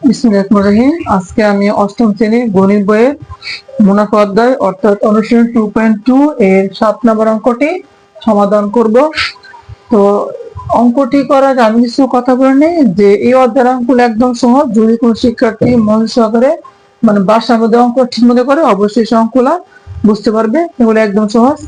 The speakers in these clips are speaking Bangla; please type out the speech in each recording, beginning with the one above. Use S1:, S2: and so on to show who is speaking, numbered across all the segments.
S1: বিসমিল্লাহির আজকে আমি অষ্টম শ্রেণীর গণিত বইয়ের মুনাফা অধ্যায় অর্থাৎ অনুশীলন 2.2 এর 7 নম্বর অঙ্কটি সমাধান করব। তো অঙ্কটি করার আগে আমি কিছু কথা বলে নেই যে এই অধ্যায়ের অঙ্কগুলো একদম সহজ। যদি কোনো শিক্ষার্থী মন সহকারে মানে বাসার মধ্যে অঙ্ক ঠিক মতো করে অবশ্যই সে অঙ্কগুলা বুঝতে পারবে, এগুলো একদম সহজ।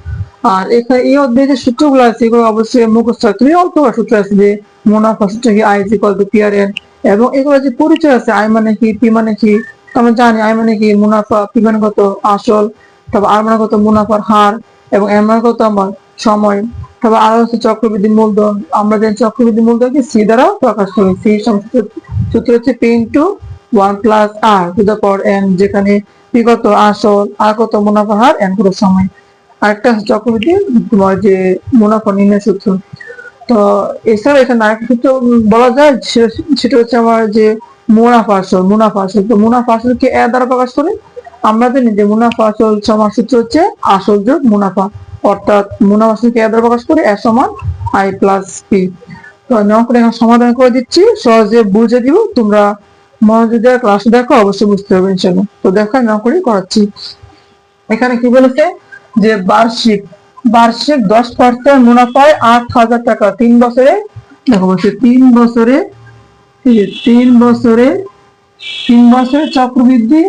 S1: আর এখানে এই অধ্যায়ে যে সূত্রগুলো আছে এগুলো অবশ্যই মুখস্থ রাখতে হবে। অল্প সূত্র আছে যে মুনাফা সূত্র কি, I is equal to P R N, এবং এগুলো যে পরিচয় আছে আই মানে কি, পি মানে কি আমরা জানি। আই মানে কি মুনাফা, পি মানে কত আসল, তারপর আর মানে কত মুনাফার হার, এবং এম মানে কত আমার সময়। তারপর আর হচ্ছে চক্রবৃদ্ধি মূলধন, আমরা জানি চক্রবৃদ্ধি মূলধনকে সি দ্বারা প্রকাশ করি। সি সূত্র হচ্ছে P into 1 plus R to the power N, যেখানে পি কত আসল, আর কত মুনাফার হার, এন কত সময়। আরেকটা চক্রবৃদ্ধি তোমার যে মুনাফা নির্ণয় সূত্র। তো এছাড়া এখানে আরেকটা সূত্র বলা যায়, সেটা হচ্ছে আমার যে মুনাফা আসল। তো মুনাফা আসলকে এ দ্বারা প্রকাশ করে। আমরা জানি যে মুনাফা আসল সমান সূত্র হচ্ছে আসল যোগ মুনাফা, অর্থাৎ মুনাফা আসলকে এ দ্বারা প্রকাশ করে এ সমান আই প্লাস পি। তো আমি অঙ্কটা এখন সমাধান করে দিচ্ছি, সহজে বুঝে দিব। তোমরা মনোযোগ দিয়ে ক্লাস দেখো, অবশ্যই বুঝতে হবে ইনশাআল্লাহ। তো দেখো আমি অঙ্কটি করাচ্ছি। এখানে কি বলেছে যে বার্ষিক বার্ষিক 10% মুনাফায় 8,000 টাকা 3 বছরে। দেখো বলছে 3 বছরে, এই যে 3 বছরে চক্রবৃদ্ধি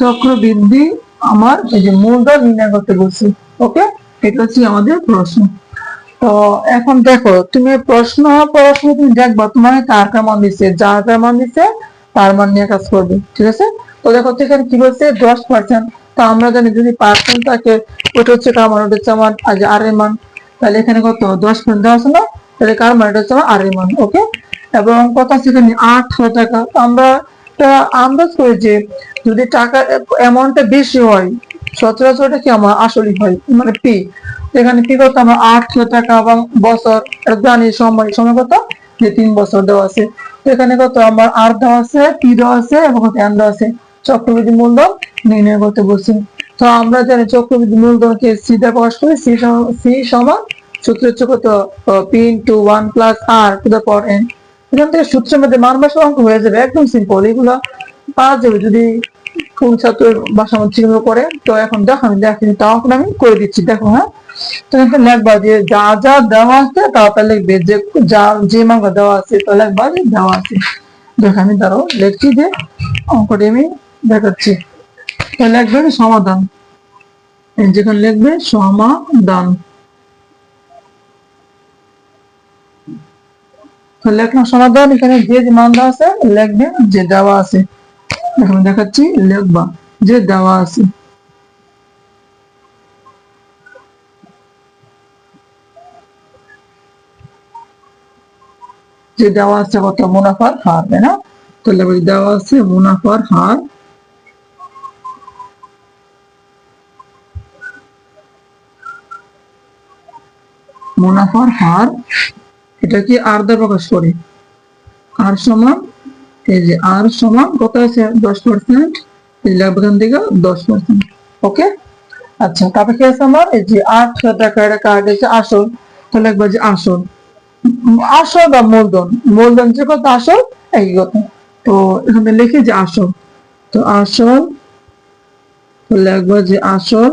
S1: চক্রবৃদ্ধি আমার এই যে মূলধন নির্ণয় করতে বলছি। ওকে, এটা হচ্ছে আমাদের প্রশ্ন। তো এখন দেখো তুমি প্রশ্ন পড়ার সময় তুমি দেখবা তোমার কার কার মান দিচ্ছে, যার মান দিচ্ছে তার মান নিয়ে কাজ করবে, ঠিক আছে। তো দেখো এখানে কি বলছে 10%। তো আমরা জানি যদি পার্সেন্ট থাকে ওটা হচ্ছে কার মান, ওটা হচ্ছে আমার আর এর মান। তাহলে এখানে কত 10% দেওয়া আছে না, তাহলে কার মান, এটা হচ্ছে আমার আর এর মান। ওকে, এবং কত আছে এখানে 8,000 টাকা। তো আমরা একটা আন্দাজ করি যে যদি টাকা অ্যামাউন্টটা বেশি হয় সচরাচর এটা কি আমার আসলই হয়, মানে পি। এখানে কি করতে আমরা 8,000 টাকা এবং বছর জানি, সময় সময় কত যে 3 বছর দেওয়া আছে। এখানে কত আমার আর দেওয়া আছে, পি দেওয়া আছে, এবং এন দেওয়া আছে। চক্রবৃদ্ধি মূলধন নির্ণয় করতে বলছি। তো আমরা জানি চক্রবৃদ্ধি মূলধনকে সি দ্বারা প্রকাশ করি। সি সমান সূত্র হচ্ছে কত P into 1 plus R to the power N. এখান থেকে সূত্রের মধ্যে মান বসালে অঙ্ক হয়ে যাবে, একদম সিম্পল। এগুলো পাওয়া যাবে যদি কোন ছাত্রের বাসা মধ্যে করে। তো এখন দেখো আমি দেখি, তাও এখন আমি করে দিচ্ছি, দেখো। হ্যাঁ, তো এখানে লিখবা যে যা যা দেওয়া আছে তা লিখবে, যে যা যে মানটা দেওয়া আছে তা লিখবা যে দেওয়া আছে। দেখো আমি ধরো লিখছি যে অঙ্কটি আমি দেখাচ্ছি। তো লিখবে সমাধান, যেখানে লিখবে সমাধান। তো লেখলাম সমাধান, এখানে যে যে মান দেওয়া আছে লিখবে যে দেওয়া আছে। এখন দেখাচ্ছি, লিখবা যে দেওয়া আছে। যে দেওয়া আছে কত মুনাফার হার, তাই না। তাহলে দেওয়া আছে মুনাফার হার, মুনাফার হার এটা কি আর দ্বারা প্রকাশ করি। আর সমান এই যে আর সমান কত আছে 10%, এই লেখার থেকে 10%। ওকে, আচ্ছা। তারপরে কি আছে আমার এই যে 8,000 টাকা, এটা কার্ড আছে আসল। তাহলে একবার যে আসল, আসল বা মূলধন, মূলধন যে কত আসল একই কথা। তো এখানে লিখি যে আসল। তো আসল লিখবো যে আসল,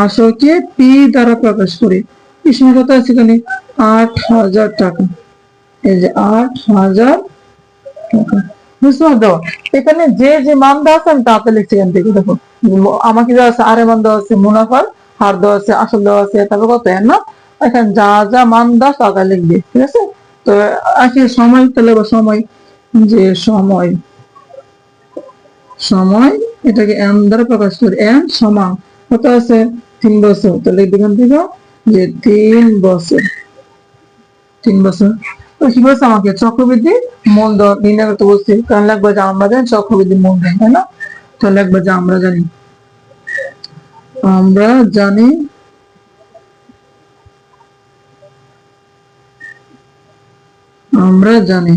S1: আসলকে পি দ্বারা প্রকাশ করি। সময় কত আছে এখানে 8,000 টাকা, এই যে 8,000 টাকা। বুঝতে পারছো, এখানে যে যে মান দেওয়া আছে আমি তাতে লিখছি। এখান থেকে দেখো আমাকে দেওয়া আছে আর এর মান দেওয়া আছে, মুনাফার হার দেওয়া আছে, আসল দেওয়া আছে, তারপর কত এর না। এখানে যা যা মান দেওয়া তা লিখবে, ঠিক আছে। তো আসি সময়, তাহলে সময়, যে সময়, সময় এটাকে এন দ্বারা প্রকাশ করি। এন সমান কত আছে 3 বছর। তাহলে এখান থেকে যে 3 বছর, 3 বছর। তো কি বলছে আমাকে চক্রবৃদ্ধি মূলধন নির্ণয় করতে বলছে। কারণ লাগবে যে আমরা জানি চক্রবৃদ্ধি মূলধন, তাই না। তো লাগবে যে আমরা জানি, আমরা জানি আমরা জানি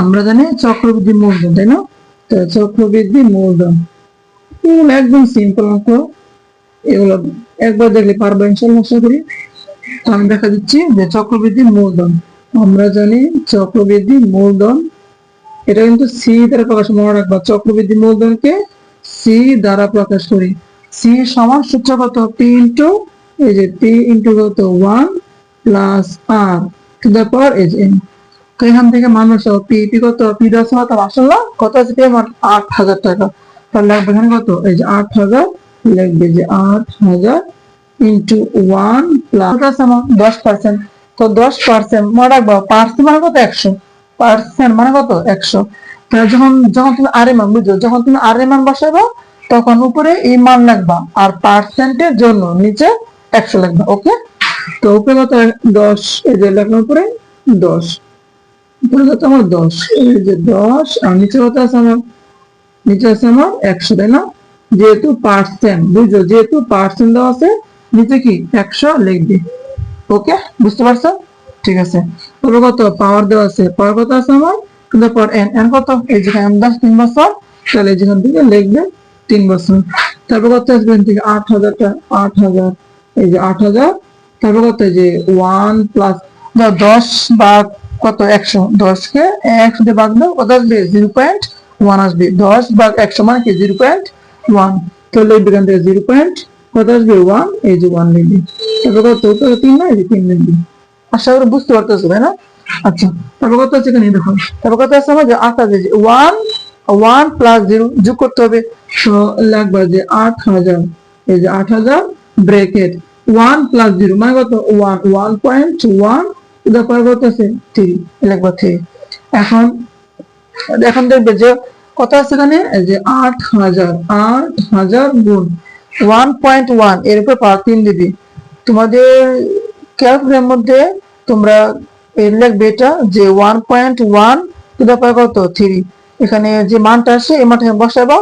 S1: আমরা জানি চক্রবৃদ্ধি মূলধন, তাই না। তো চক্রবৃদ্ধি মূলধন একদম সিম্পল অঙ্ক। এগুলো একবার দেখলে পারবো ইনশাল্লাহ, আশা করি। তো আমি দেখা দিচ্ছি যে চক্রবৃদ্ধি মূলধন, আমরা জানি চক্রবৃদ্ধি মূলধন এটা কিন্তু সি দ্বারা প্রকাশ, মনে রাখবা চক্রবৃদ্ধি মূলধনকে সি দ্বারা প্রকাশ করি। সি সমান সূত্র কত, পি ইন্টু এই যে পি ইন্টু কত 1 plus R to the power এই যে এন। তো এখান থেকে মানুষ পি পি কত, পি দশ মাত্র আসলে কত আছে, পি আমার 8,000 টাকা। তাহলে লাগবে এখানে কত, এই যে 8,000 লিখবে যে 8,000 ইন্টু 1 প্লাস 10%। তো 10% মনে রাখবা, পার্সেন্ট মানে কত 100, পার্সেন্ট মানে কত 100। তাহলে যখন যখন তুমি আর এর মান বুঝো, যখন তুমি আর এর মান বসাবো তখন উপরে এই মান লিখবা আর পার্সেন্টের জন্য নিচে 100 লিখবা। ওকে, তো উপরে কত 10, এই যে লেখার উপরে 10, উপরে কত আমার 10, এই যে 10 আর নিচে কত আছে আমার, নিচে আছে আমার 100, তাই না? যেহেতু পার্সেন্ট বুঝো, যেহেতু পার্সেন্ট দেওয়া আছে নিচে কি 100 লিখবে। ওকে, বুঝতে পারছো? ঠিক আছে। তারপর কত পাওয়ার দেওয়া আছে, পাওয়ার কত আছে আমার, তারপর এন, এন কত, এই যে এম দাস 3 বছর, তাহলে যেখান থেকে লিখবে 3 বছর। তারপর কত আসবে এখান থেকে 8,000 টা, 8,000, এই যে 8,000। তারপর কত, এই যে 1 প্লাস 10 ভাগ কত 100, 10 কে 1 দিয়ে ভাগ দাও, কত আসবে 0.1 আসবে। 10 ভাগ 100 মানে কি 0.1, তাহলে এখান থেকে 0. কত আসবে 1, এই যে 1 লিখবি। তারপর কত, উপরে 3 না, এই যে 3 লিখবি। আশা করি বুঝতে পারতেছো, তাই না? আচ্ছা, তারপর কত আছে এখানে দেখো, তারপর কত আছে আমার যে 8,000, 1 প্লাস 0 যোগ করতে হবে। তো লাগবে যে 8,000, এই যে 8,000 ব্র্যাকেট 1 প্লাস 0 মানে কত 1, 1.1 টু দ্য পাওয়ার কত আছে 3, লাগবে 3। এখন এখন দেখবে যে কত আছে এখানে, এই যে 8,000 গুণ 1.1 এর উপর পাওয়ার 3 দিবি। তোমাদের ক্যালকুলেটরের মধ্যে তোমরা লিখবে এটা যে 1.1 টু দ্য পাওয়ার কত 3, এখানে যে মানটা আসে এই মানটা বসাবো,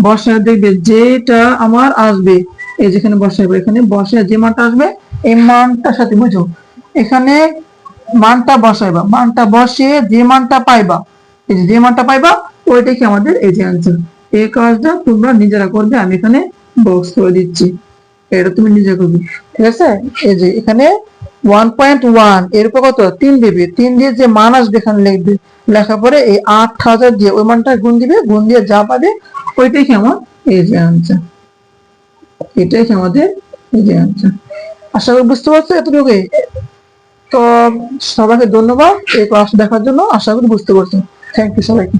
S1: বসায় দেখবে যেটা আমার আসবে, এই যেখানে বসাবো, এখানে বসে যে মানটা আসবে এই মানটার সাথে বুঝো এখানে মানটা বসাইবা, মানটা বসিয়ে যে মানটা পাইবা, এই যে মানটা পাইবা ওইটাই কি আমাদের এই যে অ্যান্সার। এই কাজটা তোমরা নিজেরা করবে, আমি এখানে বক্স করে দিচ্ছি, এটা তুমি নিজে করবে। ঠিক আছে, এই যে এখানে 1.1 এর উপর কত 3 দিবে, 3 দিয়ে যে মান আসবে এখানে লিখবে, লেখার পরে এই 8,000 দিয়ে ওই মানটা গুণ দিবে, গুণ দিয়ে যা পাবে ওইটাই কি আমার এই যে অ্যান্সার, এটাই কি আমাদের এই যে অ্যান্সার। আশা করি বুঝতে পারছো এতটুকুই। তো সবাইকে ধন্যবাদ এই ক্লাস দেখার জন্য, আশা করি বুঝতে পারছো। থ্যাংক ইউ সবাইকে।